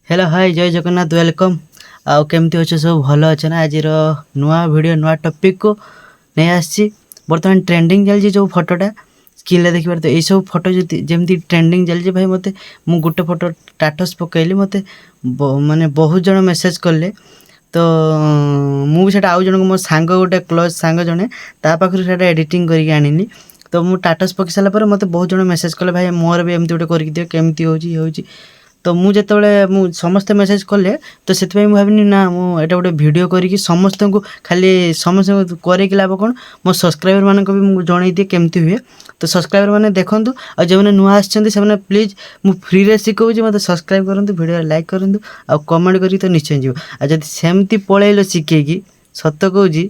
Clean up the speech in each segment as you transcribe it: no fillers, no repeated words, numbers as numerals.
Hello hi जय Jagannath welcome. आउ केमती अच्छे सब भल अच्छे ना। आज नुआ वीडियो नुआ टॉपिक को नहीं आसी। बर्तमान ट्रेंडिंग चलती जो फोटोटा स्क्रीन देखिए तो यही फोटो जमी ट्रेंडिंग चलती भाई मत मु गोटे फोटो स्टेटस पकईली मत माने बहुत जन मेसेज कले तो मुझे आउ जन मो सांग गोटे क्लोज सांग जड़े पाखे एडिटिंग करके आनिली तो मुझे स्टेटस पकई सारापर मत बहुत जन मेसेज कले भाई मोर भी एमती गोटे करके दियो केमती हो तो मुझे समस्ते मेसेज कले तो से भाविनी ना मुझे गोटे भिडियो करी समस्त को खाली समस्त कर लाभ कौन मो सब्सक्राइबर मानक भी जन दिए केमती हुए तो सब्सक्राइबर मैंने देखूँ और जो मैंने नुआ आसे प्लीज मु फ्री रे शिखाऊँ मत सब्सक्राइब करूँ वीडियो लाइक करूँ आ कमेंट करी तो निश्चय जीव आ जब सेमती पलैल शिखेगी सत कहूँ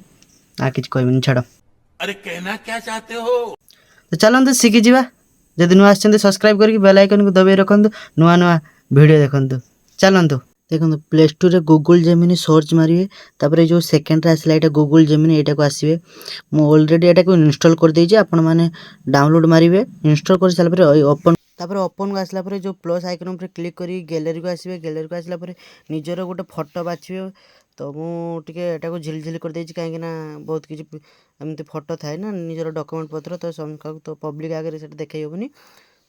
आ कि कहबी छाड़। अरे कहना क्या चाहते हो। तो चलते शिखिजी जदि नुआ आछंती सब्सक्राइब करके बेल आइकन को दबाई रखु नुआ नुआ वीडियो देखु चलतु देखो प्ले स्टोर रे गूगल जेमिनी सर्च मारे तापर जो सेकेंड आसला यहाँ गूगल जेमिनी यहाँ को आसवे मु ऑलरेडी यहाँ को इनस्टॉल कर देछि आपण माने डाउनलोड मारिवे इंस्टॉल कर सारा पर ओपन तापर ओपन को आसला पर जो प्लस आइकन पर क्लिक करी गैलरी को आसवे गैलरी को आसला पर निजर गोटे फोटो बाछिवे तो मुझे यहाँ को झिलझिल कर देछि कहीं बहुत किसी एमती फोटो थाए ना निजर डॉक्यूमेंट पत्र तो तो पब्लिक आगे से देखा हेबनी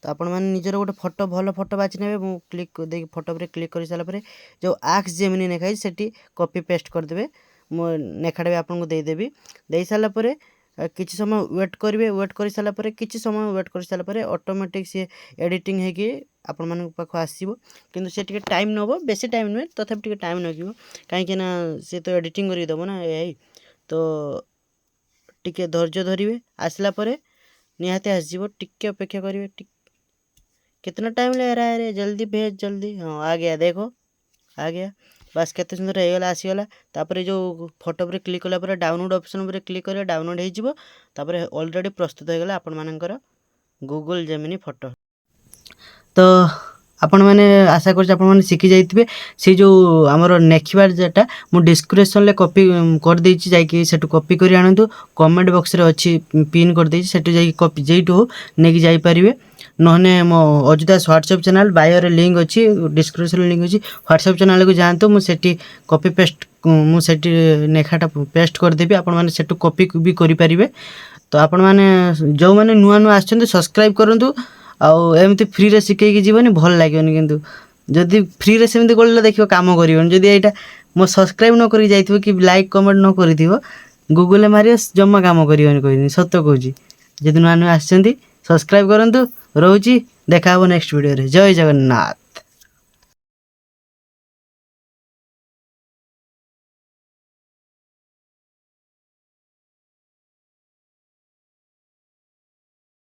तो आपण मैंने निजर गोटे फोटो भल फोटो बाछि ने मु क्लिक दे फोटो पर क्लिक कर सारा पर जो आक्स जेमिनी नेखाई सेठी कॉपी पेस्ट करदेवे मो नेखाटा भी आपको देदेवी दे सारा पर किसी समय वेट करेंगे वेट कर सारा पर किसी समय वेट कर सारा पर ऑटोमेटिक सी एडिटिंग होगी आपण मान पाख आसो कि से टाइम नब बेसी टाइम नुहे तथापि टाइम लगे कहीं सी तो एडिटिंग करदेव ना ए तो टिके धैर्य धरिए आसला निहाती आसो टिके अपेक्षा करेंगे कितना टाइम लग रहा है रे जल्दी भेज जल्दी। हाँ आ गया देखो आ गया बस केते सुंदर होगला आसीगला तापर जो फोटो पर क्लिक कला डाउनलोड ऑप्शन पर क्लिक करें डाउनलोड होपर ऑलरेडी प्रस्तुत होगला आपण मानकर गूगल जेमिनी फोटो। तो आपण मैंने आशा कर शिखी जाइए से जो आमर नेखबार जेटा मु डिस्क्रिप्शन कॉपी कर देछि जाकि सेटू कॉपी कर आणतु कमेंट बॉक्स रे अच्छी पिन कर देछि सेटू जाकि कॉपी जेटू नेकी जाई परिवे नहने मो अजुदास व्हाट्सएप चैनल बायो रे लिंक अच्छी डिस्क्रिप्शन लिंक अच्छी व्हाट्सएप चैनल को जातु मुझे कॉपी पेस्ट मुझे नेखाटा पेस्ट करदेवी आपण मैंने सेटू कॉपी भी करि परिवे तो आपण मैंने जो मैंने नुआ नुआ आछंती सब्सक्राइब करंतु आउ एमती फ्री रे शिखेकी जीवनी भल लागेनि किंतु जदि फ्री रे सेमती करले देखियो काम करिवनि जदि एटा मो सब्सक्राइब न करि जाइथिबो कि लाइक कमेंट न करिथिबो गूगल रे मारियो जम्मा काम करिवनि कहिनी सत्य कहूची जदि नुआ नुआ आछंती सब्सक्राइब करंतु रोची देखा नेक्स्ट वीडियो रे जय जगन्नाथ।